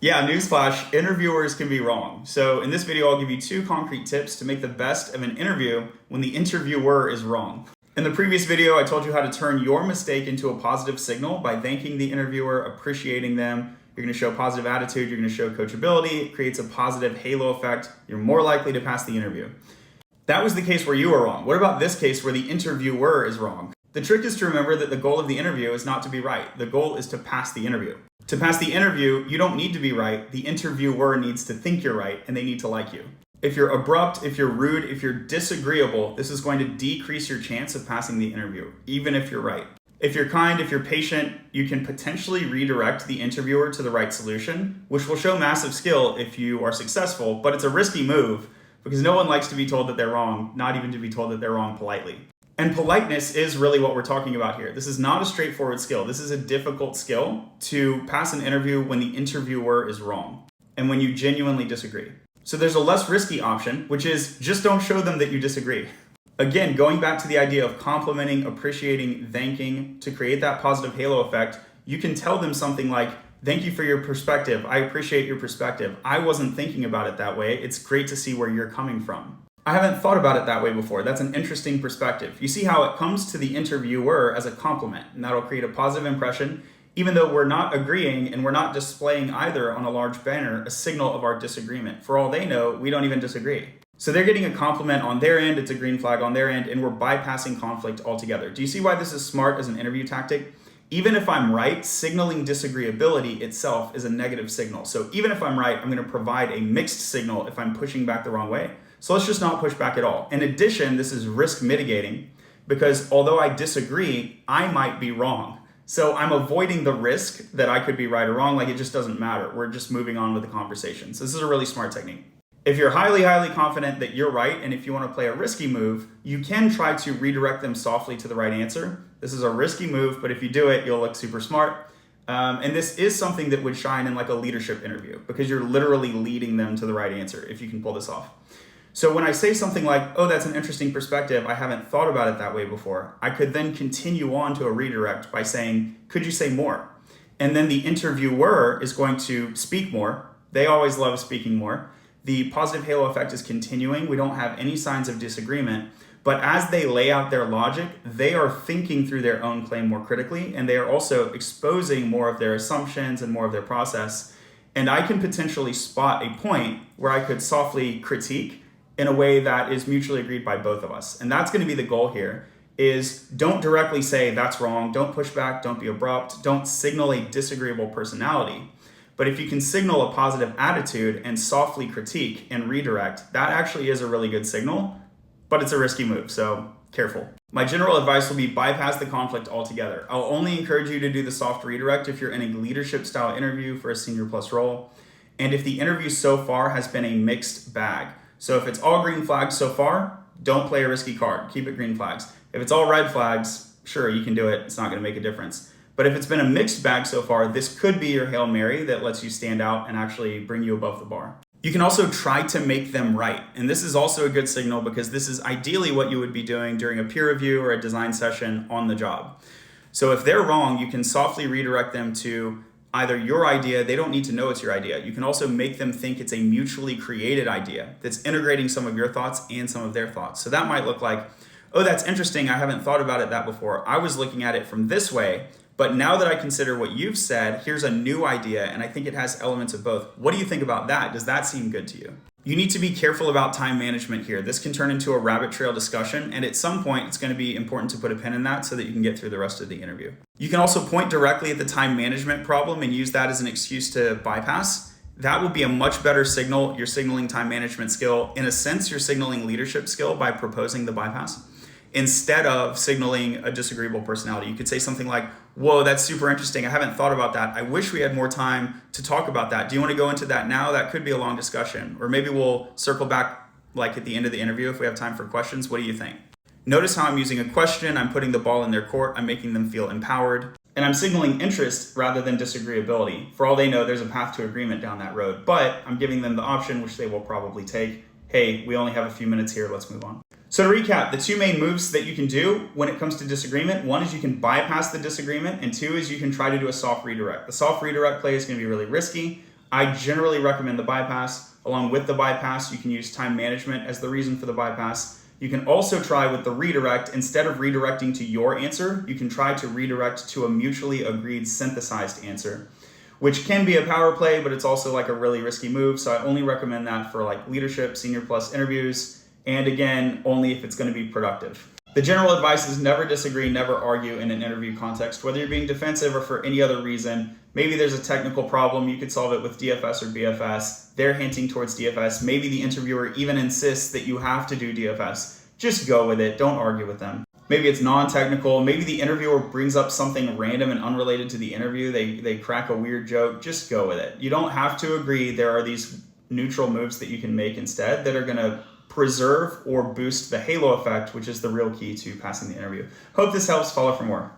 Yeah, newsflash, interviewers can be wrong. So in this video, I'll give you 2 concrete tips to make the best of an interview when the interviewer is wrong. In the previous video, I told you how to turn your mistake into a positive signal by thanking the interviewer, appreciating them. You're going to show positive attitude, you're going to show coachability. It creates a positive halo effect. You're more likely to pass the interview. That was the case where you were wrong. What about this case where the interviewer is wrong? The trick is to remember that the goal of the interview is not to be right. The goal is to pass the interview. To pass the interview, you don't need to be right. The interviewer needs to think you're right, and they need to like you. If you're abrupt, if you're rude, if you're disagreeable, this is going to decrease your chance of passing the interview, even if you're right. If you're kind, if you're patient, you can potentially redirect the interviewer to the right solution, which will show massive skill if you are successful, but it's a risky move because no one likes to be told that they're wrong, not even to be told that they're wrong politely. And politeness is really what we're talking about here. This is not a straightforward skill. This is a difficult skill to pass an interview when the interviewer is wrong and when you genuinely disagree. So there's a less risky option, which is just don't show them that you disagree. Again, going back to the idea of complimenting, appreciating, thanking to create that positive halo effect, you can tell them something like, "Thank you for your perspective. I appreciate your perspective. I wasn't thinking about it that way. It's great to see where you're coming from. I haven't thought about it that way before. That's an interesting perspective." You see how it comes to the interviewer as a compliment, and that'll create a positive impression, even though we're not agreeing and we're not displaying either on a large banner a signal of our disagreement. For all they know, we don't even disagree. So they're getting a compliment on their end, it's a green flag on their end, and we're bypassing conflict altogether. Do you see why this is smart as an interview tactic? Even if I'm right, signaling disagreeability itself is a negative signal. So even if I'm right, I'm going to provide a mixed signal if I'm pushing back the wrong way. So let's just not push back at all. In addition, this is risk mitigating because although I disagree, I might be wrong. So I'm avoiding the risk that I could be right or wrong. Like, it just doesn't matter. We're just moving on with the conversation. So this is a really smart technique. If you're highly, highly confident that you're right, and if you want to play a risky move, you can try to redirect them softly to the right answer. This is a risky move, but if you do it, you'll look super smart. And this is something that would shine in like a leadership interview because you're literally leading them to the right answer if you can pull this off. So when I say something like, "Oh, that's an interesting perspective. I haven't thought about it that way before," I could then continue on to a redirect by saying, "Could you say more?" And then the interviewer is going to speak more. They always love speaking more. The positive halo effect is continuing. We don't have any signs of disagreement. But as they lay out their logic, they are thinking through their own claim more critically, and they are also exposing more of their assumptions and more of their process. And I can potentially spot a point where I could softly critique in a way that is mutually agreed by both of us. And that's going to be the goal here, is don't directly say that's wrong, don't push back, don't be abrupt, don't signal a disagreeable personality. But if you can signal a positive attitude and softly critique and redirect, that actually is a really good signal, but it's a risky move, so careful. My general advice will be bypass the conflict altogether. I'll only encourage you to do the soft redirect if you're in a leadership style interview for a senior plus role, and if the interview so far has been a mixed bag. So if it's all green flags so far, don't play a risky card. Keep it green flags. If it's all red flags, sure, you can do it. It's not going to make a difference. But if it's been a mixed bag so far, this could be your Hail Mary that lets you stand out and actually bring you above the bar. You can also try to make them right. And this is also a good signal because this is ideally what you would be doing during a peer review or a design session on the job. So if they're wrong, you can softly redirect them to either your idea. They don't need to know it's your idea. You can also make them think it's a mutually created idea that's integrating some of your thoughts and some of their thoughts. So that might look like, "Oh, that's interesting. I haven't thought about it that before. I was looking at it from this way, but now that I consider what you've said, here's a new idea, and I think it has elements of both. What do you think about that? Does that seem good to you?" You need to be careful about time management here. This can turn into a rabbit trail discussion, and at some point, it's going to be important to put a pin in that so that you can get through the rest of the interview. You can also point directly at the time management problem and use that as an excuse to bypass. That will be a much better signal. You're signaling time management skill. In a sense, you're signaling leadership skill by proposing the bypass instead of signaling a disagreeable personality. You could say something like, "Whoa, that's super interesting. I haven't thought about that. I wish we had more time to talk about that. Do you want to go into that now? That could be a long discussion. Or maybe we'll circle back like at the end of the interview if we have time for questions. What do you think?" Notice how I'm using a question. I'm putting the ball in their court. I'm making them feel empowered. And I'm signaling interest rather than disagreeability. For all they know, there's a path to agreement down that road. But I'm giving them the option, which they will probably take. "Hey, we only have a few minutes here. Let's move on." So to recap, the 2 main moves that you can do when it comes to disagreement, 1 is you can bypass the disagreement, and 2 is you can try to do a soft redirect. The soft redirect play is going to be really risky. I generally recommend the bypass. Along with the bypass, you can use time management as the reason for the bypass. You can also try with the redirect. Instead of redirecting to your answer, you can try to redirect to a mutually agreed synthesized answer, which can be a power play, but it's also like a really risky move. So I only recommend that for like leadership, senior plus interviews. And again, only if it's going to be productive. The general advice is never disagree, never argue in an interview context, whether you're being defensive or for any other reason. Maybe there's a technical problem, you could solve it with DFS or BFS. They're hinting towards DFS. Maybe the interviewer even insists that you have to do DFS. Just go with it, don't argue with them. Maybe it's non-technical, maybe the interviewer brings up something random and unrelated to the interview, they crack a weird joke, just go with it. You don't have to agree, there are these neutral moves that you can make instead that are gonna preserve or boost the halo effect, which is the real key to passing the interview. Hope this helps. Follow for more.